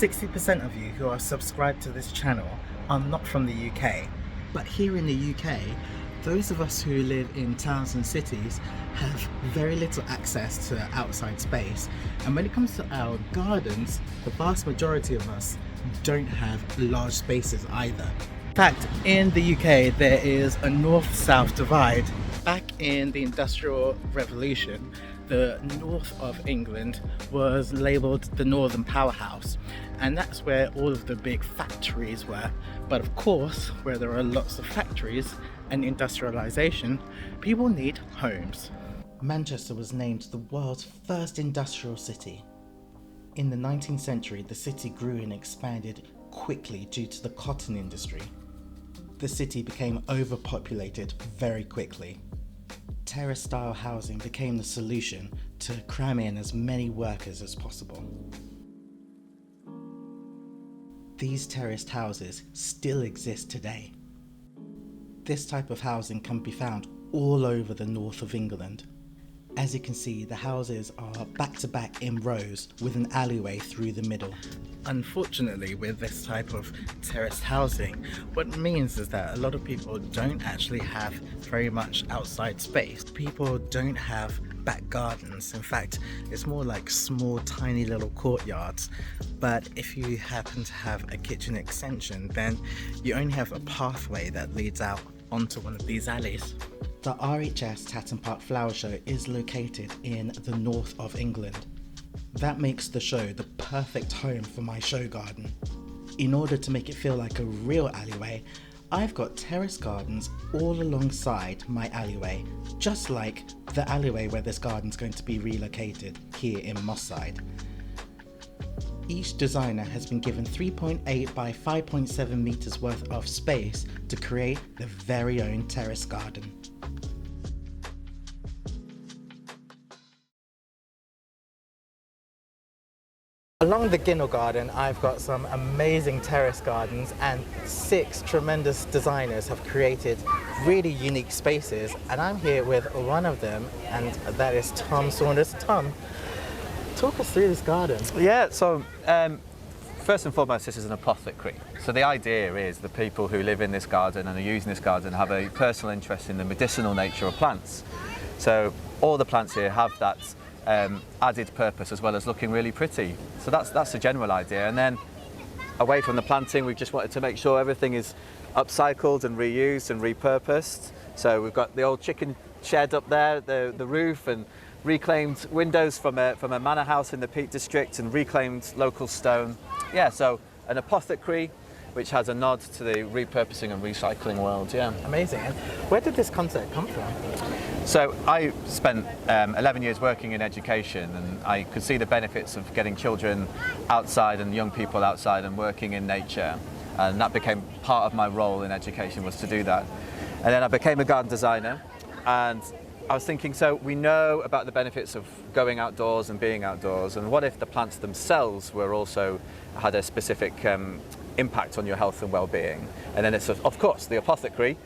60% of you who are subscribed to this channel are not from the UK. But here in the UK, those of us who live in towns and cities have very little access to outside space. And when it comes to our gardens, the vast majority of us don't have large spaces either. In fact, in the UK, there is a north-south divide. Back in the Industrial Revolution, the north of England was labelled the Northern Powerhouse, and that's where all of the big factories were. But of course, where there are lots of factories and industrialisation, people need homes. Manchester was named the world's first industrial city. In the 19th century, the city grew and expanded quickly due to the cotton industry. The city became overpopulated very quickly. Terrace-style housing became the solution to cram in as many workers as possible. These terraced houses still exist today. This type of housing can be found all over the north of England. As you can see, the houses are back to back in rows with an alleyway through the middle. Unfortunately, with this type of terraced housing, what it means is that a lot of people don't actually have very much outside space. People don't have back gardens. In fact, it's more like small, tiny little courtyards. But if you happen to have a kitchen extension, then you only have a pathway that leads out onto one of these alleys. The RHS Tatton Park Flower Show is located in the north of England. That makes the show the perfect home for my show garden. In order to make it feel like a real alleyway, I've got terrace gardens all alongside my alleyway, just like the alleyway where this garden's going to be relocated here in Merseyside. Each designer has been given 3.8 by 5.7 meters worth of space to create their very own terrace garden. Along the Ginnell Garden, I've got some amazing terrace gardens, and 6 tremendous designers have created really unique spaces, and I'm here with one of them, and that is Tom Saunders. Tom, talk us through this garden. Yeah, so first and foremost, this is an apothecary. So the idea is the people who live in this garden and are using this garden have a personal interest in the medicinal nature of plants. So all the plants here have that added purpose as well as looking really pretty. So that's the general idea. And then away from the planting, we've just wanted to make sure everything is upcycled and reused and repurposed. So we've got the old chicken shed up there, the roof, and reclaimed windows from a manor house in the Peak District and reclaimed local stone. Yeah, so an apothecary which has a nod to the repurposing and recycling world, yeah. Amazing. And where did this concept come from? So I spent 11 years working in education, and I could see the benefits of getting children outside and young people outside and working in nature. And that became part of my role in education, was to do that. And then I became a garden designer, and I was thinking, so we know about the benefits of going outdoors and being outdoors, and what if the plants themselves were also had a specific impact on your health and well-being? And then it's of course the apothecary,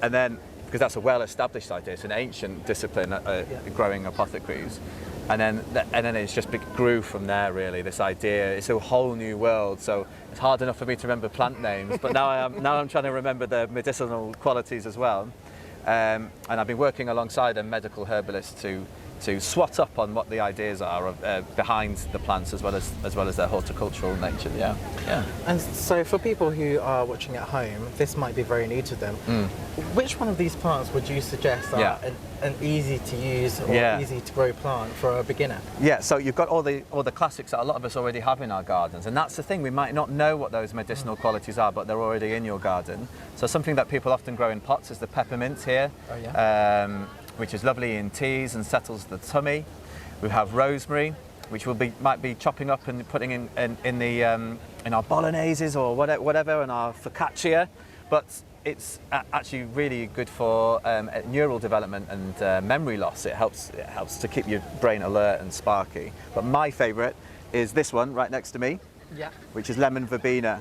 and then because that's a well-established idea, it's an ancient discipline, growing apothecaries, and then it's just grew from there really. This idea, it's a whole new world. So it's hard enough for me to remember plant names, but now I'm trying to remember the medicinal qualities as well. And I've been working alongside a medical herbalist to swat up on what the ideas are behind the plants as well as their horticultural nature. Yeah. And so for people who are watching at home, this might be very new to them. Which one of these plants would you suggest are an easy to use or easy to grow plant for a beginner? Yeah, so you've got all the classics that a lot of us already have in our gardens, and that's the thing, we might not know what those medicinal qualities are, but they're already in your garden. So something that people often grow in pots is the peppermint here. Oh, yeah. Which is lovely in teas and settles the tummy. We have rosemary, which might be chopping up and putting in our bologneses or whatever, and our focaccia. But it's actually really good for neural development and memory loss. It helps to keep your brain alert and sparky. But my favourite is this one right next to me, which is lemon verbena.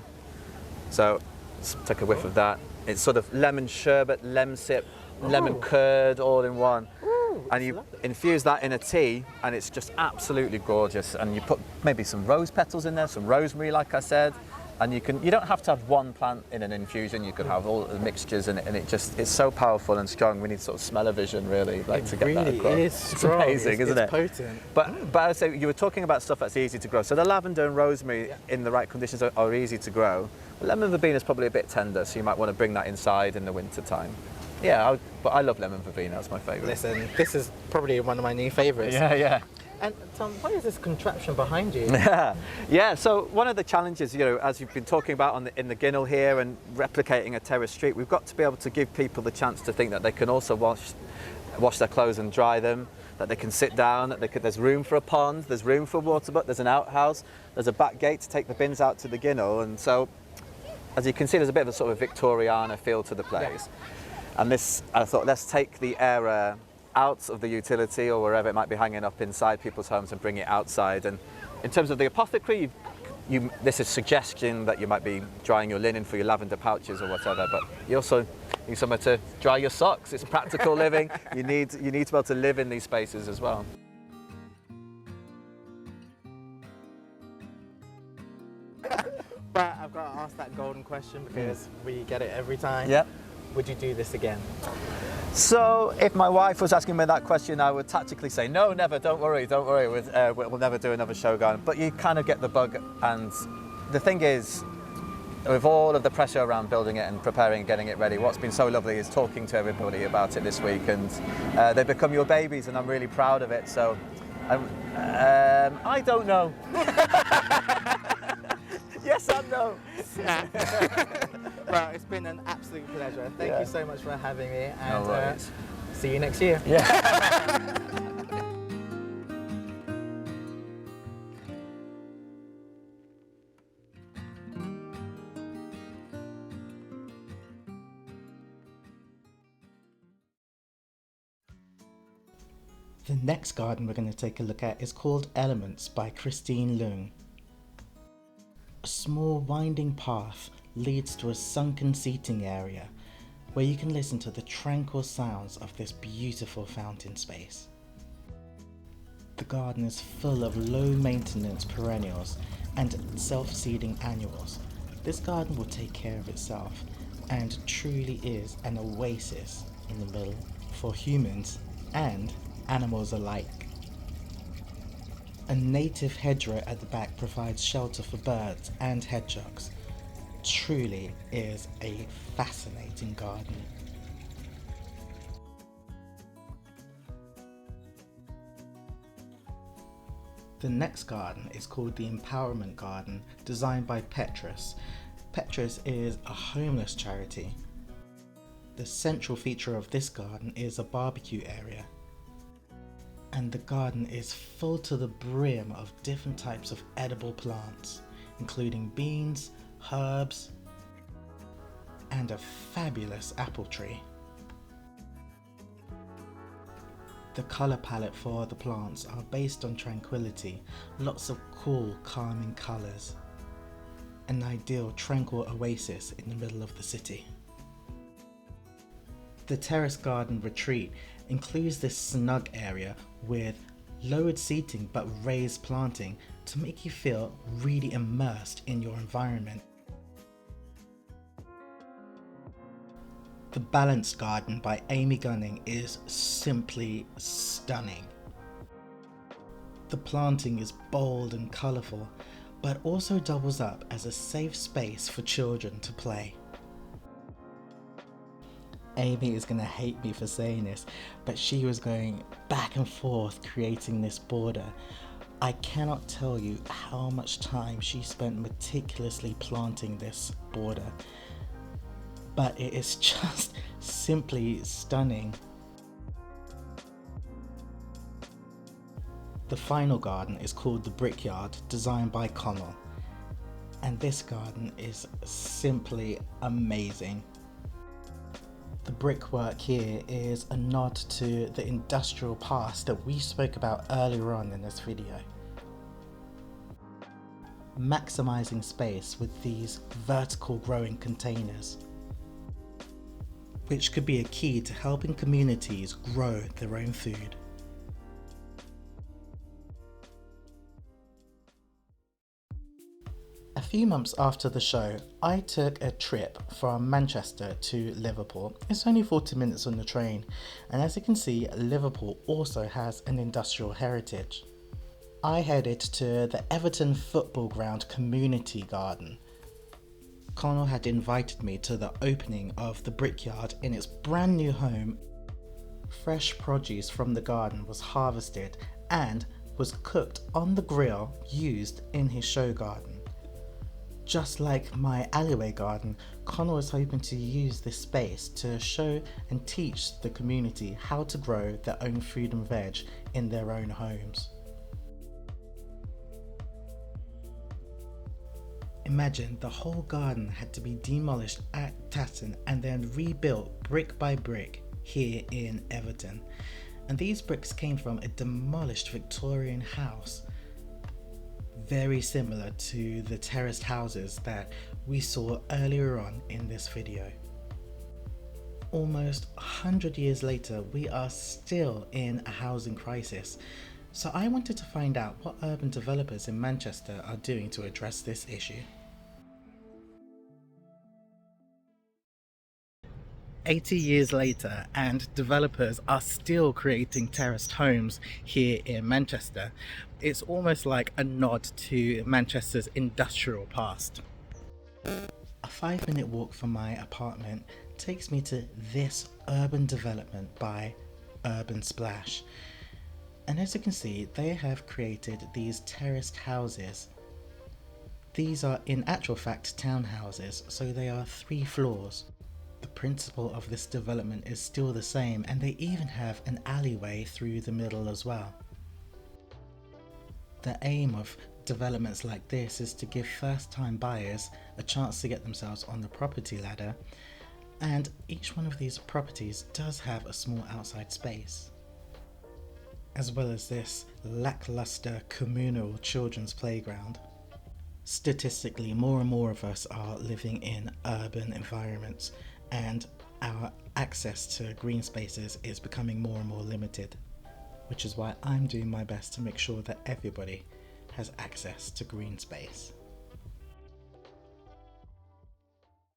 So let's take a whiff of that. It's sort of lemon sherbet, lemsip, lemon curd all in one. and you infuse that in a tea, and it's just absolutely gorgeous. And you put maybe some rose petals in there, some rosemary, like I said, and you don't have to have one plant in an infusion. You could have all the mixtures in it, and it's so powerful and strong. We need sort of smell-o-vision really, like to get that across. It is strong. It's amazing, isn't it? It's potent. But I would say you were talking about stuff that's easy to grow. So the lavender and rosemary in the right conditions are easy to grow. Lemon verbena is probably a bit tender, so you might want to bring that inside in the winter time. Yeah, but I love lemon verbena. That's my favourite. Listen, this is probably one of my new favourites. Yeah. And Tom, what is this contraption behind you? Yeah. So one of the challenges, as you've been talking about in the Ginnell here and replicating a terrace street, we've got to be able to give people the chance to think that they can also wash their clothes and dry them, that they can sit down, that there's room for a pond, there's room for a water butt, there's an outhouse, there's a back gate to take the bins out to the Ginnell, and so as you can see, there's a bit of a sort of Victoriana feel to the place. And I thought, let's take the era out of the utility or wherever it might be hanging up inside people's homes and bring it outside. And in terms of the apothecary, this is suggestion that you might be drying your linen for your lavender pouches or whatever, but you also need somewhere to dry your socks. It's practical living. You need to be able to live in these spaces as well. But I've got to ask that golden question because we get it every time. Yeah. Would you do this again? So if my wife was asking me that question, I would tactically say, no, never, don't worry. We'll never do another show garden. But you kind of get the bug. And the thing is, with all of the pressure around building it and preparing and getting it ready, what's been so lovely is talking to everybody about it this week. And they become your babies, and I'm really proud of it. So I don't know. Yes and no. Well, it's been an absolute pleasure. Thank you so much for having me, and No worries. see you next year. Yeah. The next garden we're going to take a look at is called Elements by Christine Leung. A small winding path leads to a sunken seating area where you can listen to the tranquil sounds of this beautiful fountain space. The garden is full of low maintenance perennials and self-seeding annuals. This garden will take care of itself and truly is an oasis in the middle for humans and animals alike. A native hedgerow at the back provides shelter for birds and hedgehogs. Truly is a fascinating garden. The next garden is called the Empowerment Garden, designed by Petrus. Petrus is a homeless charity. The central feature of this garden is a barbecue area. And the garden is full to the brim of different types of edible plants, including beans, herbs, and a fabulous apple tree. The colour palette for the plants are based on tranquility, lots of cool, calming colours. An ideal tranquil oasis in the middle of the city. The terrace garden retreat includes this snug area with lowered seating but raised planting to make you feel really immersed in your environment. The Balanced Garden by Amy Gunning is simply stunning. The planting is bold and colourful, but also doubles up as a safe space for children to play. Amy is going to hate me for saying this, but she was going back and forth creating this border. I cannot tell you how much time she spent meticulously planting this border, but it is just simply stunning. The final garden is called the Brickyard, designed by Connell, and this garden is simply amazing. The brickwork here is a nod to the industrial past that we spoke about earlier on in this video. Maximizing space with these vertical growing containers. which could be a key to helping communities grow their own food. A few months after the show, I took a trip from Manchester to Liverpool. It's only 40 minutes on the train, and as you can see, Liverpool also has an industrial heritage. I headed to the Everton Football Ground Community Garden. Connell had invited me to the opening of the brickyard in its brand new home. Fresh produce from the garden was harvested and was cooked on the grill used in his show garden. Just like my alleyway garden, Connell was hoping to use this space to show and teach the community how to grow their own food and veg in their own homes. Imagine the whole garden had to be demolished at Tatton and then rebuilt brick by brick here in Everton. And these bricks came from a demolished Victorian house, very similar to the terraced houses that we saw earlier on in this video. Almost 100 years later, we are still in a housing crisis. So I wanted to find out what urban developers in Manchester are doing to address this issue. 80 years later, and developers are still creating terraced homes here in Manchester. It's almost like a nod to Manchester's industrial past. A 5-minute walk from my apartment takes me to this urban development by Urban Splash. And as you can see, they have created these terraced houses. These are in actual fact townhouses, so they are 3 floors. The principle of this development is still the same, and they even have an alleyway through the middle as well. The aim of developments like this is to give first-time buyers a chance to get themselves on the property ladder, and each one of these properties does have a small outside space, as well as this lackluster communal children's playground. Statistically, more and more of us are living in urban environments, and our access to green spaces is becoming more and more limited, which is why I'm doing my best to make sure that everybody has access to green space.